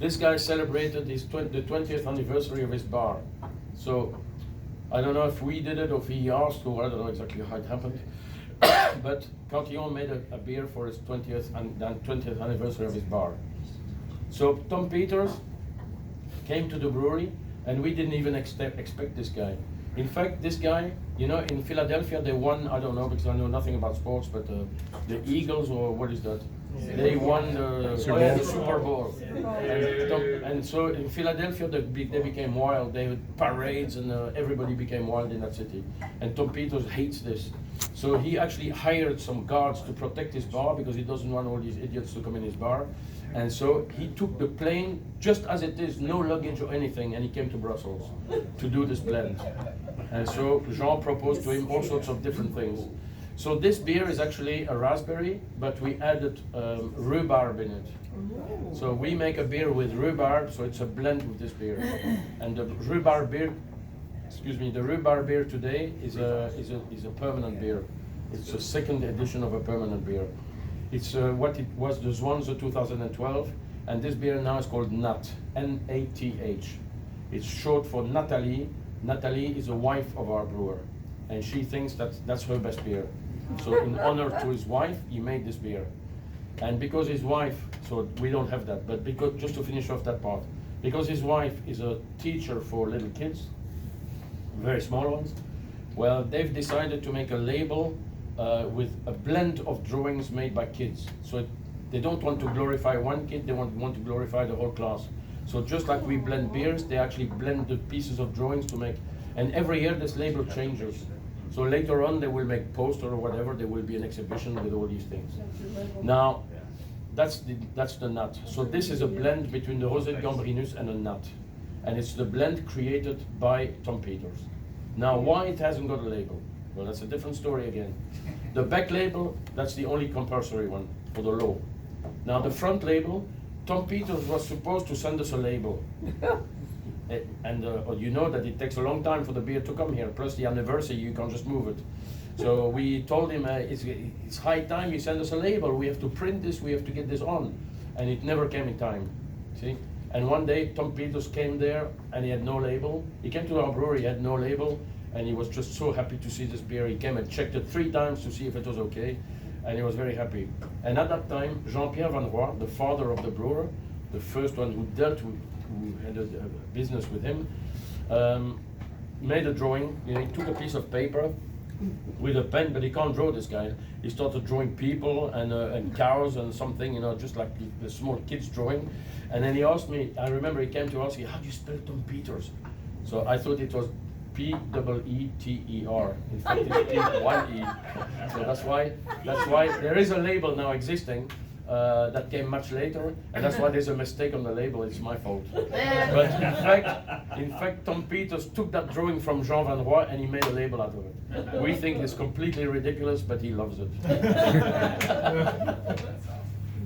This guy celebrated the 20th anniversary of his bar. So I don't know if we did it or if he asked, or I don't know exactly how it happened. But Cantillon made a beer for his 20th anniversary of his bar. So Tom Peters came to the brewery, and we didn't even expect this guy. In fact, this guy, you know, in Philadelphia they won, I don't know because I know nothing about sports, but the Eagles, or what is that? Yeah. They won the Super Bowl. And so in Philadelphia they became wild. They had parades, and everybody became wild in that city. And Tom Peters hates this. So he actually hired some guards to protect his bar because he doesn't want all these idiots to come in his bar. And so he took the plane just as it is, no luggage or anything, and he came to Brussels to do this blend. And so Jean proposed to him all sorts of different things. So this beer is actually a raspberry, but we added rhubarb in it. So we make a beer with rhubarb, so it's a blend with this beer. And the rhubarb beer, the rhubarb beer today is a permanent beer. It's a second edition of a permanent beer. It's what it was, the Zwanze 2012, and this beer now is called Nat, N-A-T-H. It's short for Nathalie. Nathalie is a wife of our brewer, and she thinks that's her best beer. So in honor to his wife, he made this beer. And because his wife, so we don't have that, but because, just to finish off that part, because his wife is a teacher for little kids, very small ones, well, they've decided to make a label with a blend of drawings made by kids. So they don't want to glorify one kid, they want to glorify the whole class. So just like we blend beers, they actually blend the pieces of drawings to make, and every year this label changes. So later on they will make poster or whatever, there will be an exhibition with all these things. Now, that's the nut. So this is a blend between the Rosé de Gambrinus and a nut. And it's the blend created by Tom Peters. Now, why it hasn't got a label? Well, that's a different story again. The back label, that's the only compulsory one for the law. Now, the front label, Tom Peters was supposed to send us a label. And you know that it takes a long time for the beer to come here, plus the anniversary, you can't just move it. So we told him it's high time you send us a label, we have to print this, we have to get this on. And it never came in time, see? And one day Tom Peters came there and he had no label. He came to our brewery, he had no label, and he was just so happy to see this beer. He came and checked it 3 times to see if it was okay, and he was very happy. And at that time, Jean-Pierre Van Roy, the father of the brewer, the first one who had a business with him, made a drawing. You know, he took a piece of paper with a pen, but he can't draw, this guy. He started drawing people and cows and something, you know, just like the small kids drawing. And then he asked me, I remember he came to ask me, how do you spell Tom Peters? So I thought it was P-E-E-T-E-R. In fact, it's one E. So that's why there is a label now existing that came much later, and that's why there's a mistake on the label. It's my fault. But in fact, Tom Peters took that drawing from Jean Van Roy and he made a label out of it. We think it's completely ridiculous, but he loves it.